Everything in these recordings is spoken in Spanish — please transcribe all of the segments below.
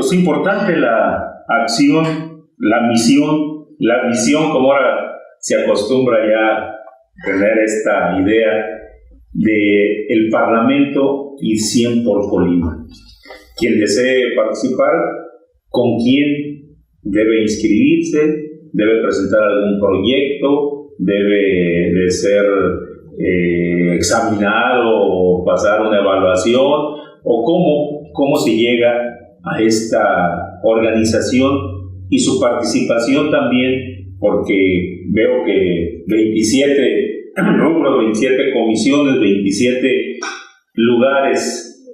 pues importante la acción, la misión, la visión, como ahora se acostumbra ya tener esta idea de el Parlamento y 100 por Colima. Quien desee participar, ¿con quién debe inscribirse? ¿Debe presentar algún proyecto? ¿Debe de ser examinado o pasar una evaluación? ¿O cómo se llega a esta organización y su participación también? Porque veo que 27 rubros, 27 comisiones, 27 lugares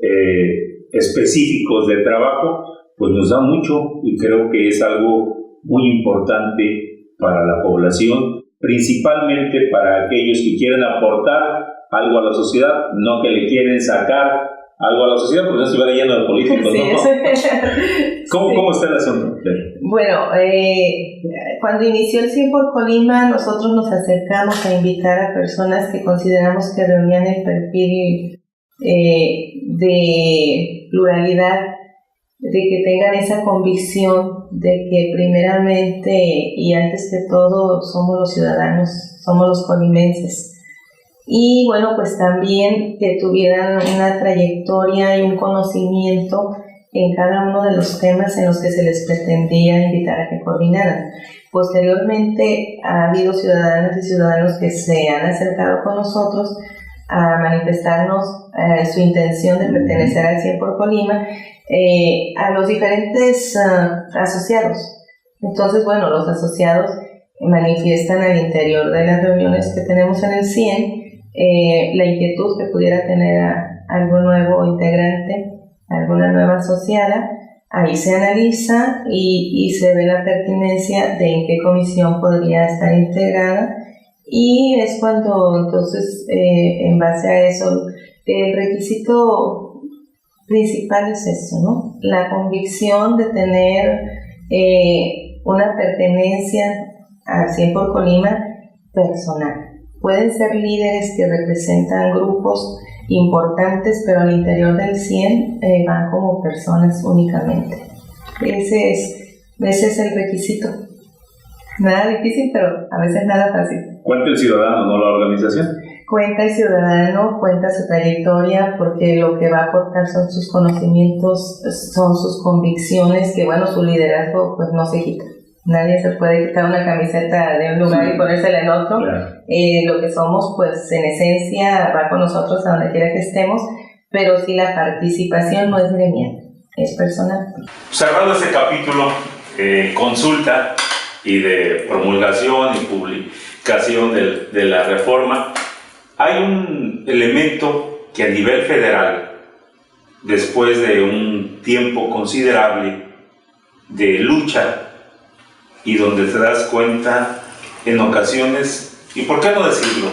específicos de trabajo, pues nos da mucho, y creo que es algo muy importante para la población, principalmente para aquellos que quieren aportar algo a la sociedad, no que le quieren sacar algo a la sociedad, porque no estuviera lleno de políticos, sí, ¿no? ¿Cómo está el asunto? Bueno, cuando inició el 100 por Colima, nosotros nos acercamos a invitar a personas que consideramos que reunían el perfil de pluralidad, de que tengan esa convicción de que primeramente y antes que todo somos los ciudadanos, somos los colimenses. Y bueno, pues también que tuvieran una trayectoria y un conocimiento en cada uno de los temas en los que se les pretendía invitar a que coordinaran. Posteriormente ha habido ciudadanas y ciudadanos que se han acercado con nosotros a manifestarnos su intención de pertenecer al 100 por Colima, a los diferentes asociados. Entonces, bueno, los asociados manifiestan al interior de las reuniones que tenemos en el 100 la inquietud que pudiera tener algún nuevo integrante, alguna nueva asociada. Ahí se analiza y se ve la pertinencia de en qué comisión podría estar integrada, y es cuando entonces en base a eso el requisito principal es eso, ¿no? La convicción de tener una pertenencia al 100 por Colima personal. Pueden ser líderes que representan grupos importantes, pero al interior del 100 van como personas únicamente. Ese es el requisito. Nada difícil, pero a veces nada fácil. ¿Cuenta el ciudadano, no la organización? Cuenta el ciudadano, cuenta su trayectoria, porque lo que va a aportar son sus conocimientos, son sus convicciones, que bueno, su liderazgo pues no se quita. Nadie se puede quitar una camiseta de un lugar y ponérsela en otro. Claro. Lo que somos, pues en esencia, va con nosotros a donde quiera que estemos, pero sí la participación no es gremial, es personal. Cerrado ese capítulo, consulta y de promulgación y publicación de la reforma, hay un elemento que a nivel federal, después de un tiempo considerable de lucha, y donde te das cuenta en ocasiones, y por qué no decirlo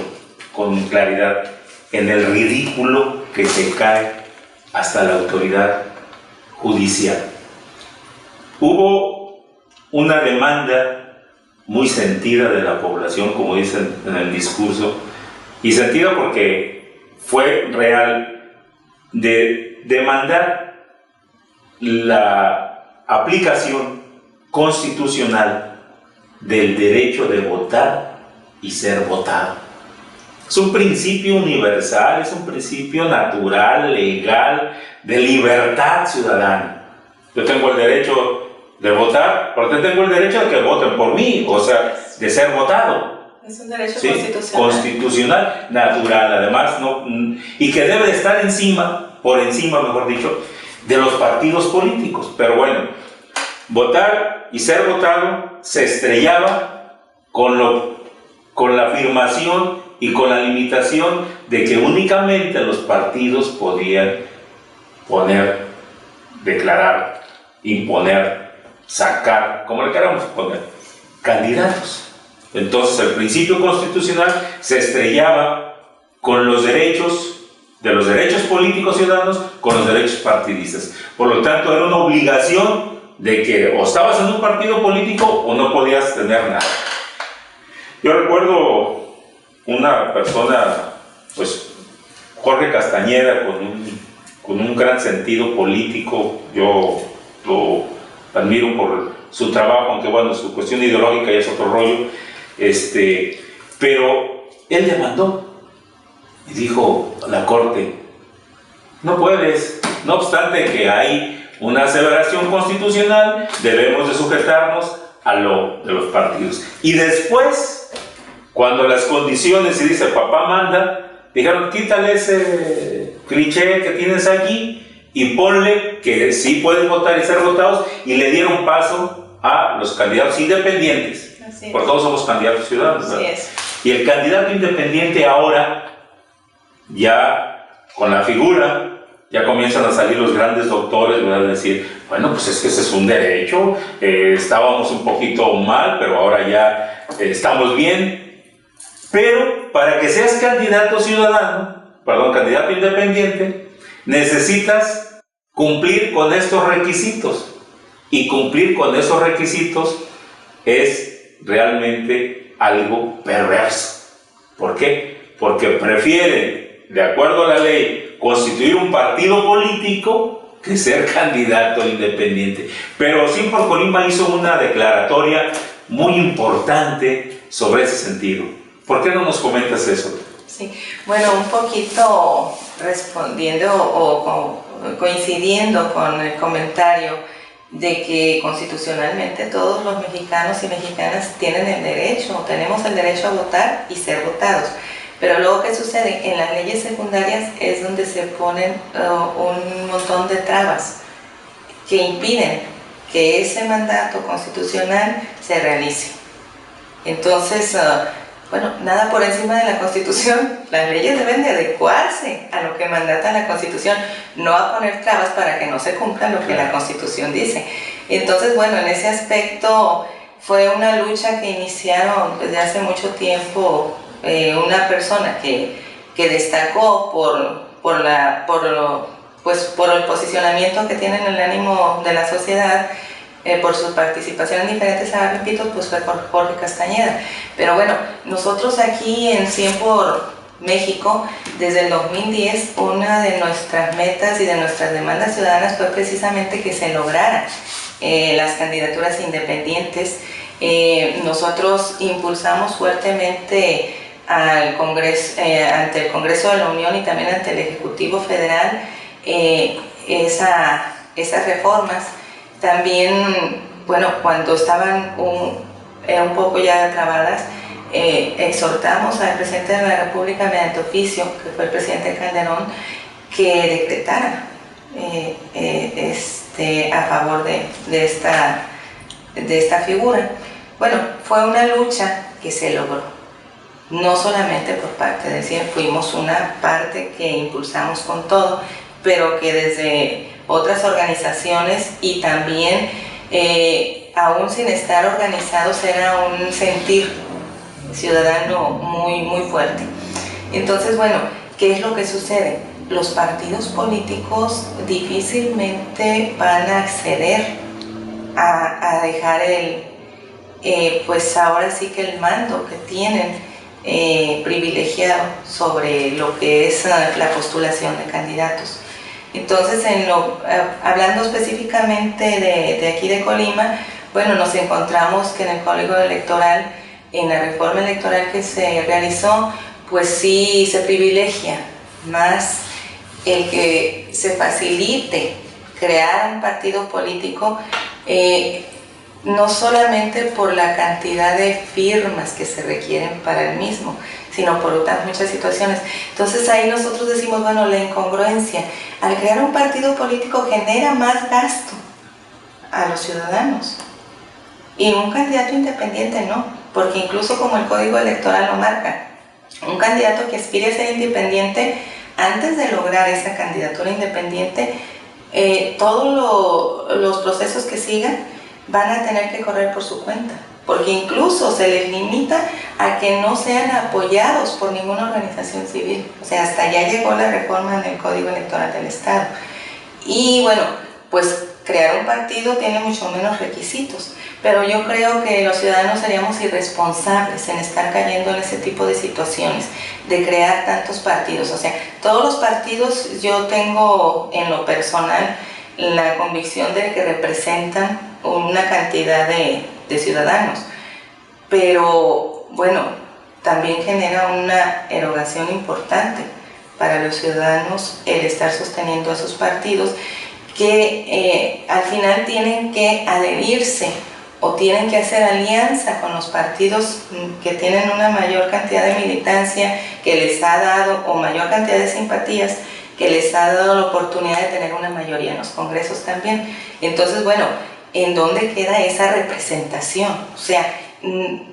con claridad, en el ridículo que se cae hasta la autoridad judicial. Hubo una demanda muy sentida de la población, como dicen en el discurso, y sentida porque fue real, de demandar la aplicación constitucional del derecho de votar y ser votado. Es un principio universal, es un principio natural, legal, de libertad ciudadana. Yo tengo el derecho de votar, porque tengo el derecho de que voten por mí, o sea, de ser votado. Es un derecho constitucional, natural, además, ¿no? Y que debe de estar por encima, mejor dicho, de los partidos políticos. Pero bueno, votar y ser votado se estrellaba con la afirmación y con la limitación de que únicamente los partidos podían poner, declarar, imponer, sacar, como le queramos poner, candidatos. Entonces el principio constitucional se estrellaba con los derechos políticos ciudadanos, con los derechos partidistas. Por lo tanto, era una obligación de que o estabas en un partido político o no podías tener nada. Yo recuerdo una persona, pues Jorge Castañeda, con un gran sentido político. Yo lo admiro por su trabajo, aunque bueno, su cuestión ideológica ya es otro rollo, pero él demandó y dijo a la Corte, no puedes, no obstante que hay una aseveración constitucional, debemos de sujetarnos a lo de los partidos. Y después, cuando las condiciones, y dice papá manda, dijeron quítale ese cliché que tienes allí y ponle que sí pueden votar y ser votados, y le dieron paso a los candidatos independientes, porque todos somos candidatos ciudadanos, ¿verdad? Así es. Y el candidato independiente ahora, ya con la figura, ya comienzan a salir los grandes doctores, ¿verdad? Decir, bueno, pues es que ese es un derecho, estábamos un poquito mal, pero ahora ya estamos bien. Pero para que seas candidato ciudadano, candidato independiente, necesitas cumplir con estos requisitos. Y cumplir con esos requisitos es realmente algo perverso. ¿Por qué? Porque prefieren, de acuerdo a la ley, constituir un partido político que ser candidato independiente. Pero Sí por Colima hizo una declaratoria muy importante sobre ese sentido. ¿Por qué no nos comentas eso? Sí, bueno, un poquito respondiendo o coincidiendo con el comentario de que constitucionalmente todos los mexicanos y mexicanas tienen el derecho, tenemos el derecho a votar y ser votados. Pero luego, ¿qué sucede? En las leyes secundarias es donde se ponen un montón de trabas que impiden que ese mandato constitucional se realice. Entonces, bueno, nada por encima de la Constitución. Las leyes deben de adecuarse a lo que mandata la Constitución, no a poner trabas para que no se cumpla lo que la Constitución dice. Entonces, bueno, en ese aspecto fue una lucha que iniciaron desde hace mucho tiempo una persona que destacó por el posicionamiento que tiene en el ánimo de la sociedad, por su participación en diferentes ámbitos, pues fue Jorge Castañeda. Pero bueno, nosotros aquí en 100 por México, desde el 2010, una de nuestras metas y de nuestras demandas ciudadanas fue precisamente que se lograran las candidaturas independientes. Nosotros impulsamos fuertemente al Congreso, ante el Congreso de la Unión y también ante el Ejecutivo Federal esas reformas. También, bueno, cuando estaban un poco ya trabadas, exhortamos al presidente de la República mediante oficio, que fue el presidente Calderón, que decretara a favor de esta figura. Bueno, fue una lucha que se logró, no solamente por parte del CIE, fuimos una parte que impulsamos con todo, pero que desde otras organizaciones y también aún sin estar organizados era un sentir ciudadano muy, muy fuerte. Entonces, bueno, ¿qué es lo que sucede? Los partidos políticos difícilmente van a acceder a dejar pues ahora sí que el mando que tienen privilegiado sobre lo que es la postulación de candidatos. Entonces, hablando específicamente de aquí de Colima, bueno, nos encontramos que en el Código Electoral, en la reforma electoral que se realizó, pues sí se privilegia más el que se facilite crear un partido político, no solamente por la cantidad de firmas que se requieren para el mismo, sino por otras muchas situaciones. Entonces ahí nosotros decimos, bueno, la incongruencia. Al crear un partido político genera más gasto a los ciudadanos. Y un candidato independiente no, porque incluso como el Código Electoral lo marca, un candidato que aspire a ser independiente, antes de lograr esa candidatura independiente, todos los procesos que sigan van a tener que correr por su cuenta, porque incluso se les limita a que no sean apoyados por ninguna organización civil. O sea, hasta allá llegó la reforma en el Código Electoral del Estado. Y bueno, pues crear un partido tiene mucho menos requisitos, pero yo creo que los ciudadanos seríamos irresponsables en estar cayendo en ese tipo de situaciones, de crear tantos partidos. O sea, todos los partidos, yo tengo en lo personal la convicción de que representan una cantidad de ciudadanos, pero bueno, también genera una erogación importante para los ciudadanos el estar sosteniendo a sus partidos que al final tienen que adherirse o tienen que hacer alianza con los partidos que tienen una mayor cantidad de militancia que les ha dado, o mayor cantidad de simpatías que les ha dado la oportunidad de tener una mayoría en los congresos también. Entonces, bueno, ¿en dónde queda esa representación? O sea,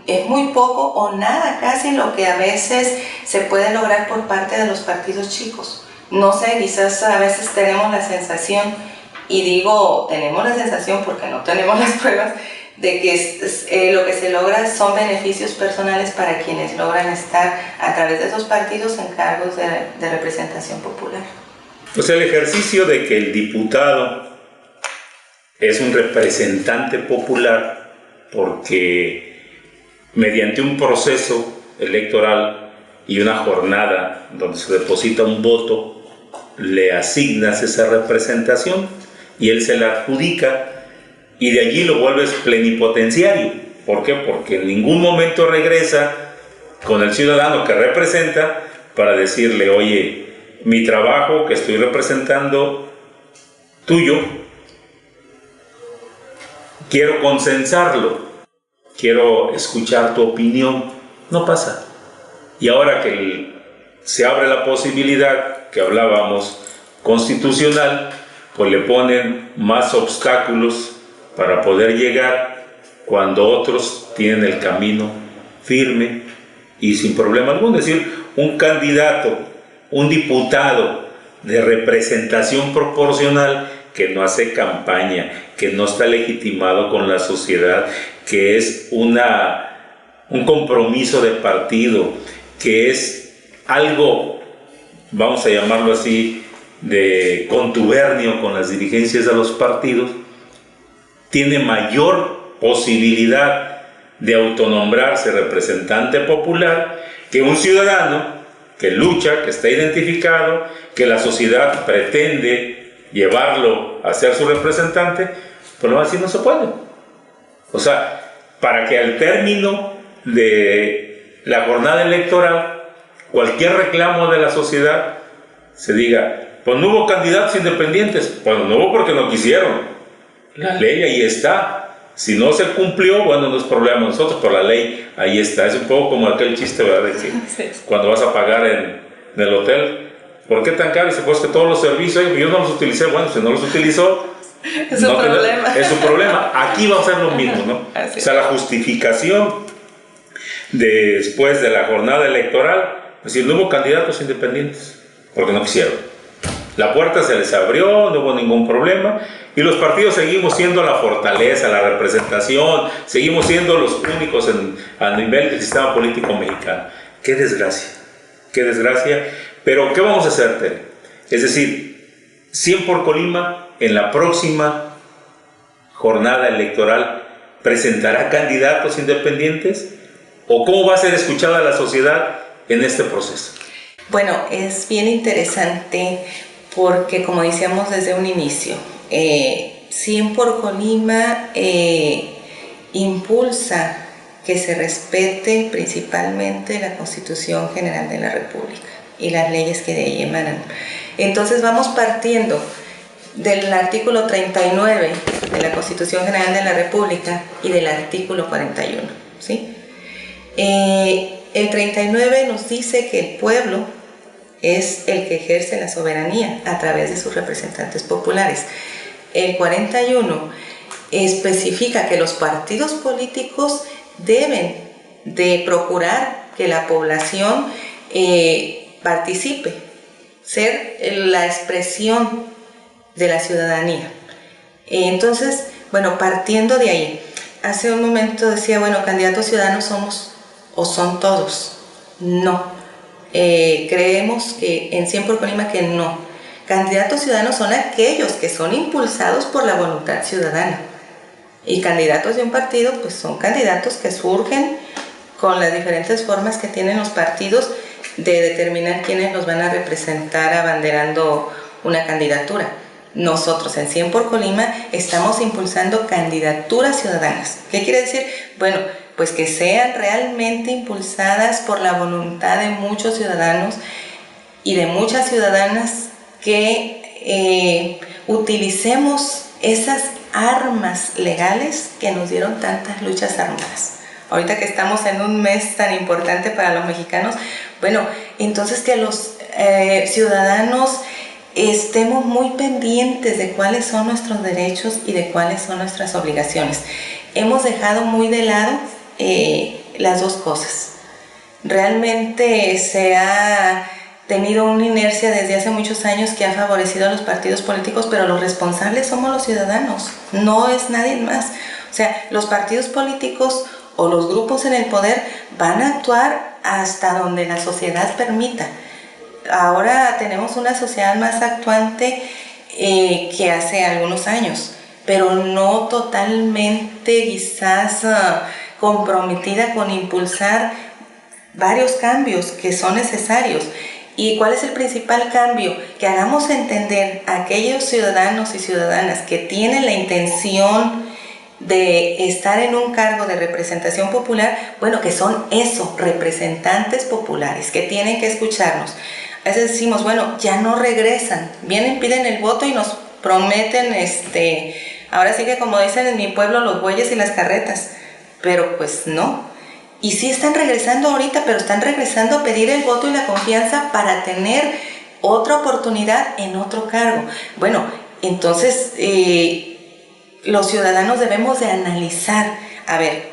es muy poco o nada casi lo que a veces se puede lograr por parte de los partidos chicos. No sé, quizás a veces tenemos la sensación, y digo tenemos la sensación porque no tenemos las pruebas, de que lo que se logra son beneficios personales para quienes logran estar a través de esos partidos en cargos de representación popular. Pues el ejercicio de que el diputado es un representante popular porque mediante un proceso electoral y una jornada donde se deposita un voto, le asignas esa representación y él se la adjudica y de allí lo vuelves plenipotenciario. ¿Por qué? Porque en ningún momento regresa con el ciudadano que representa para decirle, oye, mi trabajo que estoy representando tuyo, quiero consensarlo, quiero escuchar tu opinión. No pasa. Y ahora que se abre la posibilidad que hablábamos constitucional, pues le ponen más obstáculos para poder llegar cuando otros tienen el camino firme y sin problema alguno. Es decir, un candidato, un diputado de representación proporcional que no hace campaña, que no está legitimado con la sociedad, que es un compromiso de partido, que es algo, vamos a llamarlo así, de contubernio con las dirigencias de los partidos, tiene mayor posibilidad de autonombrarse representante popular que un ciudadano que lucha, que está identificado, que la sociedad pretende llevarlo a ser su representante, pues no, así no se puede. O sea, para que al término de la jornada electoral, cualquier reclamo de la sociedad se diga, pues no hubo candidatos independientes, pues no hubo porque no quisieron. La ley ahí está. Si no se cumplió, bueno, no es problema de nosotros, pero la ley ahí está. Es un poco como aquel chiste, ¿verdad? De que sí, cuando vas a pagar en el hotel, ¿por qué tan caro? Y dice, pues que todos los servicios, yo no los utilicé. Bueno, si no los utilizó, es su problema. Es su problema. Aquí va a ser lo mismo, ¿no? O sea, la justificación después de la jornada electoral, es decir, no hubo candidatos independientes, porque no quisieron. La puerta se les abrió, no hubo ningún problema, y los partidos seguimos siendo la fortaleza, la representación, seguimos siendo los únicos a nivel del sistema político mexicano. ¡Qué desgracia! ¡Qué desgracia! Pero, ¿qué vamos a hacer, Tere? Es decir, 100 por Colima, en la próxima jornada electoral, ¿presentará candidatos independientes? ¿O cómo va a ser escuchada la sociedad en este proceso? Bueno, es bien interesante porque, como decíamos desde un inicio, 100 por Colima impulsa que se respete principalmente la Constitución General de la República y las leyes que de ahí emanan. Entonces vamos partiendo del artículo 39 de la Constitución General de la República y del artículo 41, ¿sí? El 39 nos dice que el pueblo es el que ejerce la soberanía a través de sus representantes populares. El 41 especifica que los partidos políticos deben de procurar que la población participe, ser la expresión de la ciudadanía. Entonces, bueno, partiendo de ahí, hace un momento decía, bueno, candidatos ciudadanos somos o son todos. No. Creemos que en 100 por Colima que no. Candidatos ciudadanos son aquellos que son impulsados por la voluntad ciudadana. Y candidatos de un partido, pues son candidatos que surgen con las diferentes formas que tienen los partidos de determinar quiénes los van a representar abanderando una candidatura. nosotros en 100 por Colima estamos impulsando candidaturas ciudadanas. ¿Qué quiere decir? Bueno, pues que sean realmente impulsadas por la voluntad de muchos ciudadanos y de muchas ciudadanas, que utilicemos esas armas legales que nos dieron tantas luchas armadas. Ahorita que estamos en un mes tan importante para los mexicanos, bueno, entonces que los ciudadanos estemos muy pendientes de cuáles son nuestros derechos y de cuáles son nuestras obligaciones. Hemos dejado muy de lado las dos cosas. Realmente se ha tenido una inercia desde hace muchos años que ha favorecido a los partidos políticos, pero los responsables somos los ciudadanos, no es nadie más. O sea, los partidos políticos o los grupos en el poder van a actuar hasta donde la sociedad permita. Ahora tenemos una sociedad más actuante que hace algunos años, pero no totalmente quizás comprometida con impulsar varios cambios que son necesarios. ¿Y cuál es el principal cambio? Que hagamos entender a aquellos ciudadanos y ciudadanas que tienen la intención de estar en un cargo de representación popular, bueno, que son eso, representantes populares, que tienen que escucharnos. A veces decimos, bueno, ya no regresan, vienen, piden el voto y nos prometen, ahora sí que como dicen en mi pueblo, los bueyes y las carretas, pero pues no. Y sí están regresando ahorita, pero están regresando a pedir el voto y la confianza para tener otra oportunidad en otro cargo. Bueno, entonces los ciudadanos debemos de analizar, a ver,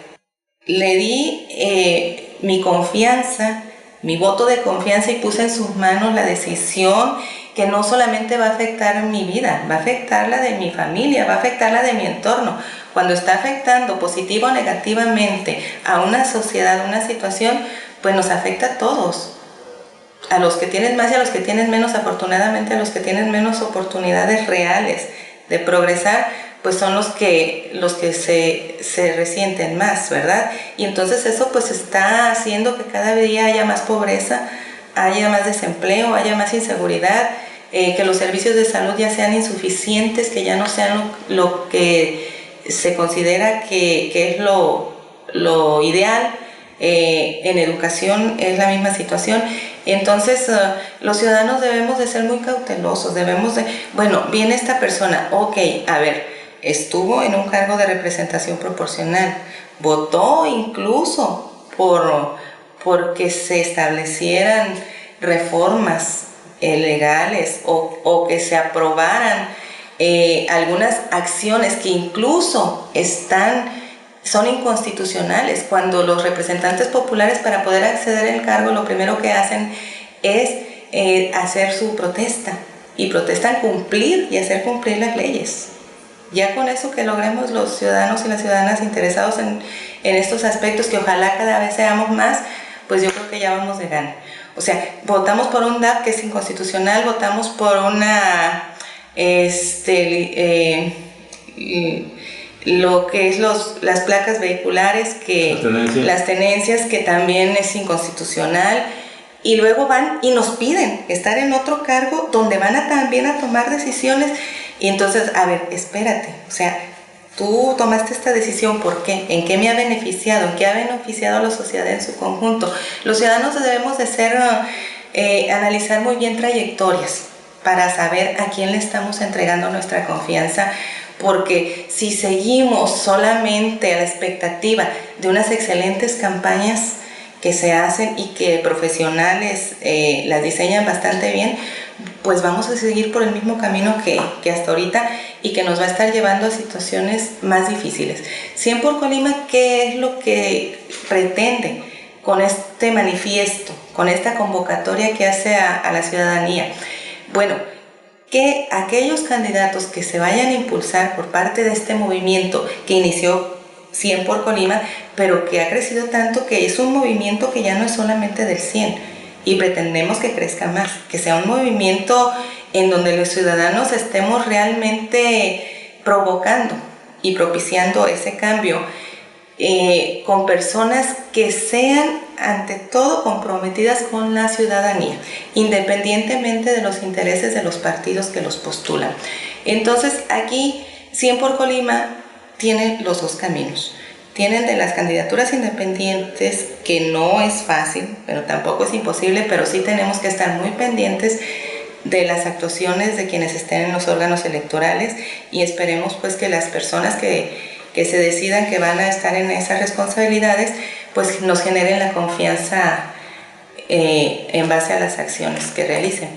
le di mi confianza, mi voto de confianza y puse en sus manos la decisión que no solamente va a afectar mi vida, va a afectar la de mi familia, va a afectar la de mi entorno. Cuando está afectando positivo o negativamente a una sociedad, a una situación, pues nos afecta a todos. A los que tienen más y a los que tienen menos, afortunadamente a los que tienen menos oportunidades reales de progresar, pues son los que se resienten más, ¿verdad? Y entonces eso pues está haciendo que cada día haya más pobreza, haya más desempleo, haya más inseguridad, que los servicios de salud ya sean insuficientes, que ya no sean lo que se considera que es lo ideal. En educación es la misma situación. Entonces los ciudadanos debemos de ser muy cautelosos, bueno, viene esta persona, ok, a ver, estuvo en un cargo de representación proporcional, votó incluso porque se establecieran reformas legales o que se aprobaran algunas acciones que incluso son inconstitucionales, cuando los representantes populares, para poder acceder al cargo, lo primero que hacen es hacer su protesta, y protestan cumplir y hacer cumplir las leyes. Ya con eso que logremos los ciudadanos y las ciudadanas interesados en estos aspectos, que ojalá cada vez seamos más, pues yo creo que ya vamos de gana. O sea, votamos por un DAP que es inconstitucional, votamos por una lo que es las placas vehiculares, las tenencias, que también es inconstitucional, y luego van y nos piden estar en otro cargo donde van también a tomar decisiones. Y entonces, a ver, espérate, o sea, tú tomaste esta decisión, ¿por qué? ¿En qué me ha beneficiado? ¿En qué ha beneficiado a la sociedad en su conjunto? Los ciudadanos debemos de analizar muy bien trayectorias para saber a quién le estamos entregando nuestra confianza, porque si seguimos solamente a la expectativa de unas excelentes campañas que se hacen y que profesionales las diseñan bastante bien, pues vamos a seguir por el mismo camino que hasta ahorita, y que nos va a estar llevando a situaciones más difíciles. 100 por Colima, ¿qué es lo que pretende con este manifiesto, con esta convocatoria que hace a la ciudadanía? Bueno, que aquellos candidatos que se vayan a impulsar por parte de este movimiento que inició 100 por Colima, pero que ha crecido tanto que es un movimiento que ya no es solamente del 100, y pretendemos que crezca más, que sea un movimiento en donde los ciudadanos estemos realmente provocando y propiciando ese cambio, con personas que sean ante todo comprometidas con la ciudadanía, independientemente de los intereses de los partidos que los postulan. Entonces aquí 100 por Colima tiene los dos caminos. Tienen de las candidaturas independientes, que no es fácil, pero tampoco es imposible, pero sí tenemos que estar muy pendientes de las actuaciones de quienes estén en los órganos electorales, y esperemos pues que las personas que se decidan que van a estar en esas responsabilidades pues nos generen la confianza en base a las acciones que realicen.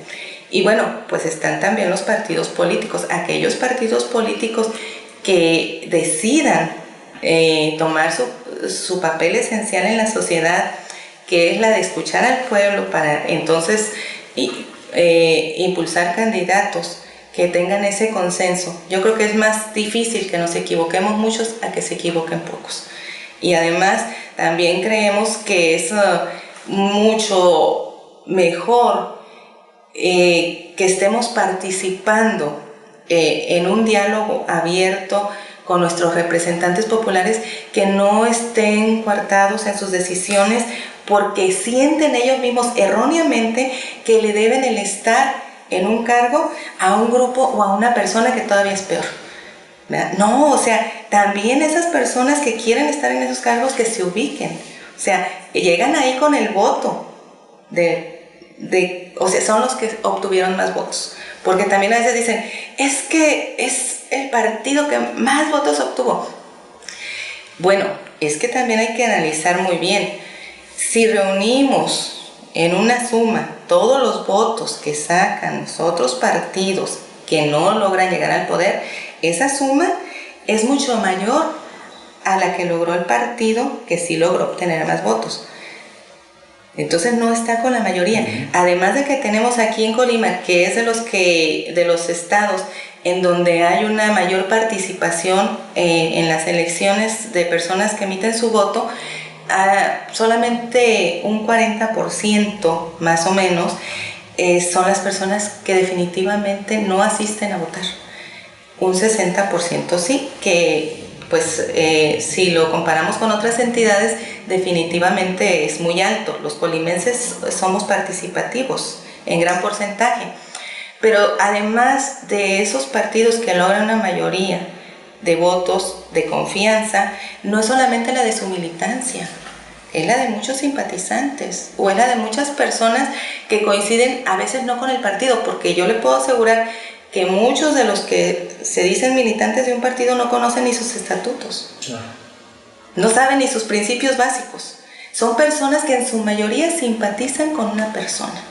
Y bueno, pues están también los partidos políticos, aquellos partidos políticos que decidan tomar su papel esencial en la sociedad, que es la de escuchar al pueblo para entonces impulsar candidatos que tengan ese consenso. Yo creo que es más difícil que nos equivoquemos muchos a que se equivoquen pocos. Y además también creemos que es mucho mejor que estemos participando en un diálogo abierto con nuestros representantes populares, que no estén coartados en sus decisiones porque sienten ellos mismos erróneamente que le deben el estar en un cargo a un grupo o a una persona que todavía es peor, ¿verdad? No, o sea, también esas personas que quieren estar en esos cargos, que se ubiquen, o sea, llegan ahí con el voto o sea, son los que obtuvieron más votos, porque también a veces dicen, es que es el partido que más votos obtuvo. Bueno, es que también hay que analizar muy bien. Si reunimos en una suma todos los votos que sacan los otros partidos que no logran llegar al poder, esa suma es mucho mayor a la que logró el partido que sí logró obtener más votos. Entonces no está con la mayoría. Además de que tenemos aquí en Colima, que es de los estados en donde hay una mayor participación en las elecciones de personas que emiten su voto, solamente un 40% más o menos son las personas que definitivamente no asisten a votar. Un 60% sí, que pues si lo comparamos con otras entidades, definitivamente es muy alto. Los colimenses somos participativos en gran porcentaje. Pero además de esos partidos que logran una mayoría de votos de confianza, no es solamente la de su militancia, es la de muchos simpatizantes o es la de muchas personas que coinciden a veces no con el partido, porque yo le puedo asegurar que muchos de los que se dicen militantes de un partido no conocen ni sus estatutos, no saben ni sus principios básicos. Son personas que en su mayoría simpatizan con una persona,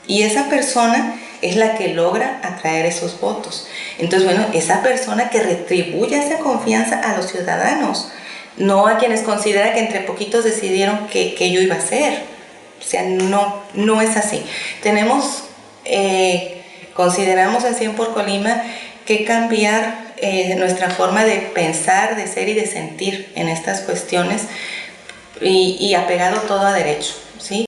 y esa persona es la que logra atraer esos votos. Entonces, bueno, esa persona que retribuye esa confianza a los ciudadanos, no a quienes considera que entre poquitos decidieron que yo iba a ser. O sea, no es así. Consideramos en 100 por Colima que cambiar nuestra forma de pensar, de ser y de sentir en estas cuestiones, y apegado todo a derecho, ¿sí?